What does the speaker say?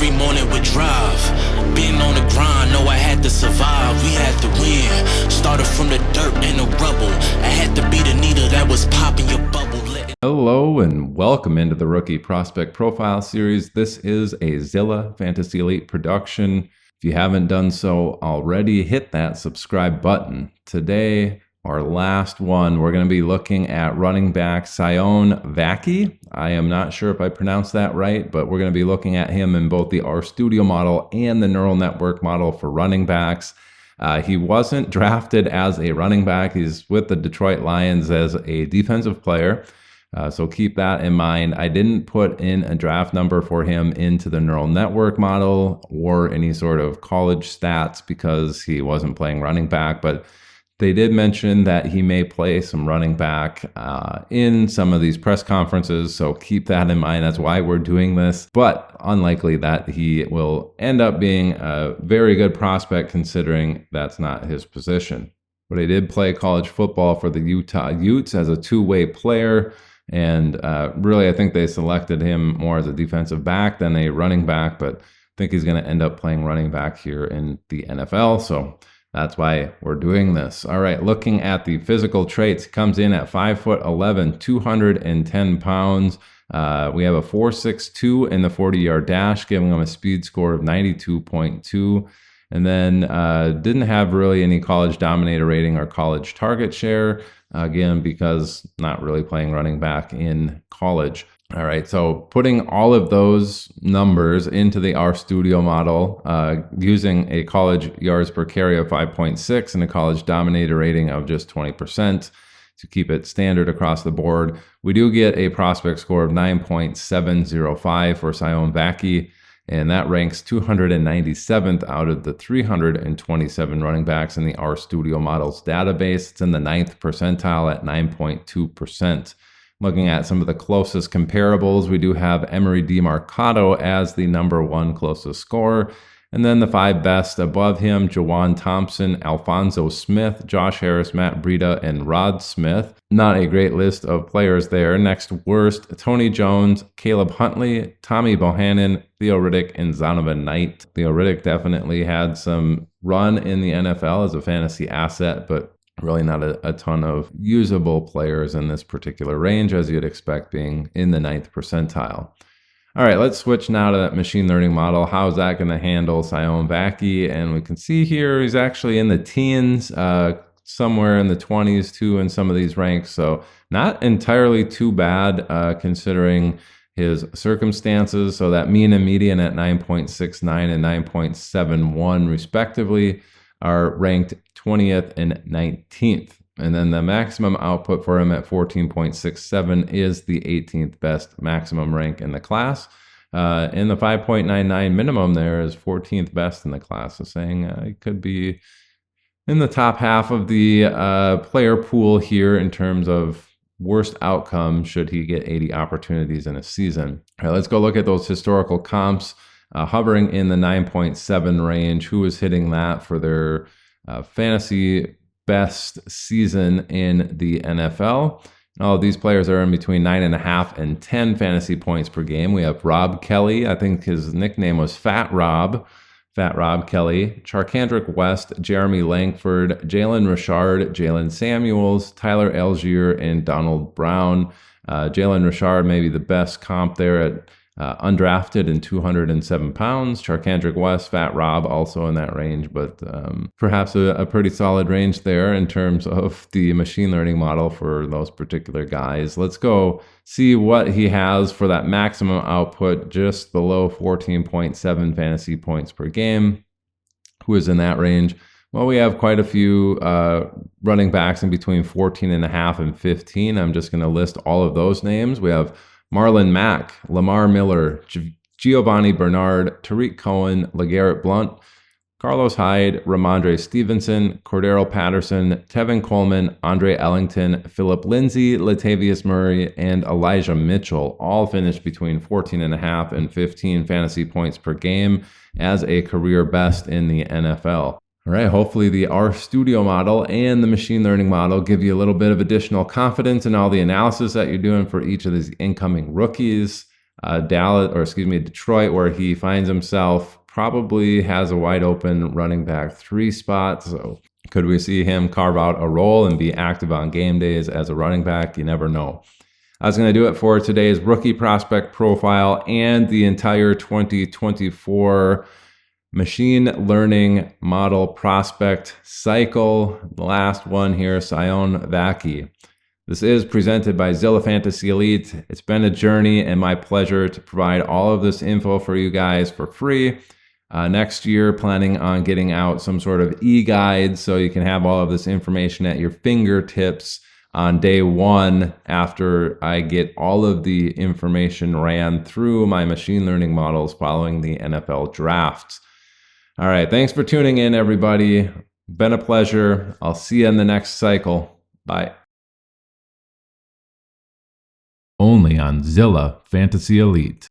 every morning with drive. Being on the grind, know I had to survive. We had to win. Started from the dirt and the rubble. I had to be the needle that was popping your bubble. Hello and welcome into the Rookie Prospect Profile Series. This is a Zilla Fantasy Elite production. If you haven't done so already, hit that subscribe button. Today, our last one, we're going to be looking at running back Sione Vaki. I am not sure if I pronounced that right, but we're going to be looking at him in both the RStudio model and the neural network model for running backs. He wasn't drafted as a running back. He's with the Detroit Lions as a defensive player. So keep that in mind. I didn't put in a draft number for him into the neural network model or any sort of college stats because he wasn't playing running back, but they did mention that he may play some running back in some of these press conferences. So keep that in mind. That's why we're doing this, but unlikely that he will end up being a very good prospect considering that's not his position. But he did play college football for the Utah Utes as a two-way player. And really, I think they selected him more as a defensive back than a running back, but I think he's going to end up playing running back here in the NFL. So that's why we're doing this. All right, looking at the physical traits, comes in at 5'11", 210 pounds. We have a 4.62 in the 40-yard dash, giving him a speed score of 92.2. And then didn't have really any college dominator rating or college target share. Again, because not really playing running back in college. All right, so putting all of those numbers into the RStudio model, using a college yards per carry of 5.6 and a college dominator rating of just 20% to keep it standard across the board, we do get a prospect score of 9.705 for Sione Vaki. And that ranks 297th out of the 327 running backs in the RStudio model's database. It's in the 9th percentile at 9.2%. Looking at some of the closest comparables, we do have Emery DeMarcado as the #1 closest scorer. And then the 5 best above him, Jawan Thompson, Alfonso Smith, Josh Harris, Matt Breida, and Rod Smith. Not a great list of players there. Next worst, Tony Jones, Caleb Huntley, Tommy Bohannon, Theo Riddick, and Zonovan Knight. Theo Riddick definitely had some run in the NFL as a fantasy asset, but really not a ton of usable players in this particular range, as you'd expect being in the 9th percentile. All right, let's switch now to that machine learning model. How is that going to handle Sione Vaki? And we can see here he's actually in the teens, somewhere in the 20s too in some of these ranks. So not entirely too bad considering his circumstances. So that mean and median at 9.69 and 9.71 respectively are ranked 20th and 19th. And then the maximum output for him at 14.67 is the 18th best maximum rank in the class. And the 5.99 minimum there is 14th best in the class. So saying he could be in the top half of the player pool here in terms of worst outcome should he get 80 opportunities in a season. All right, let's go look at those historical comps. Hovering in the 9.7 range, who is hitting that for their fantasy best season in the NFL. All of these players are in between 9.5 and 10 fantasy points per game. We have Rob Kelly. I think his nickname was Fat Rob Kelly, Charkandrick West, Jeremy Langford, Jalen Richard, Jalen Samuels, Tyler Algier, and Donald Brown. Jalen Richard may be the best comp there at undrafted and 207 pounds. Charkandrick West, Fat Rob, also in that range, but perhaps a pretty solid range there in terms of the machine learning model for those particular guys. Let's go see what he has for that maximum output, just below 14.7 fantasy points per game. Who is in that range? Well, we have quite a few running backs in between 14.5 and 15. I'm just going to list all of those names. We have Marlon Mack, Lamar Miller, Giovanni Bernard, Tariq Cohen, LeGarrette Blount, Carlos Hyde, Ramondre Stevenson, Cordero Patterson, Tevin Coleman, Andre Ellington, Philip Lindsay, Latavius Murray, and Elijah Mitchell all finished between 14.5 and 15 fantasy points per game as a career best in the NFL. All right, hopefully the RStudio model and the machine learning model give you a little bit of additional confidence in all the analysis that you're doing for each of these incoming rookies. Detroit, where he finds himself, probably has a wide open running back 3 spot. So could we see him carve out a role and be active on game days as a running back? You never know. That's going to do it for today's rookie prospect profile and the entire 2024 machine learning model prospect cycle. The last one here, Sione Vaki. This is presented by Zilla Fantasy Elite. It's been a journey and my pleasure to provide all of this info for you guys for free. Next year, planning on getting out some sort of e-guide so you can have all of this information at your fingertips on day 1 after I get all of the information ran through my machine learning models following the NFL draft. All right, thanks for tuning in, everybody. Been a pleasure. I'll see you in the next cycle. Bye. Only on Zilla Fantasy Elite.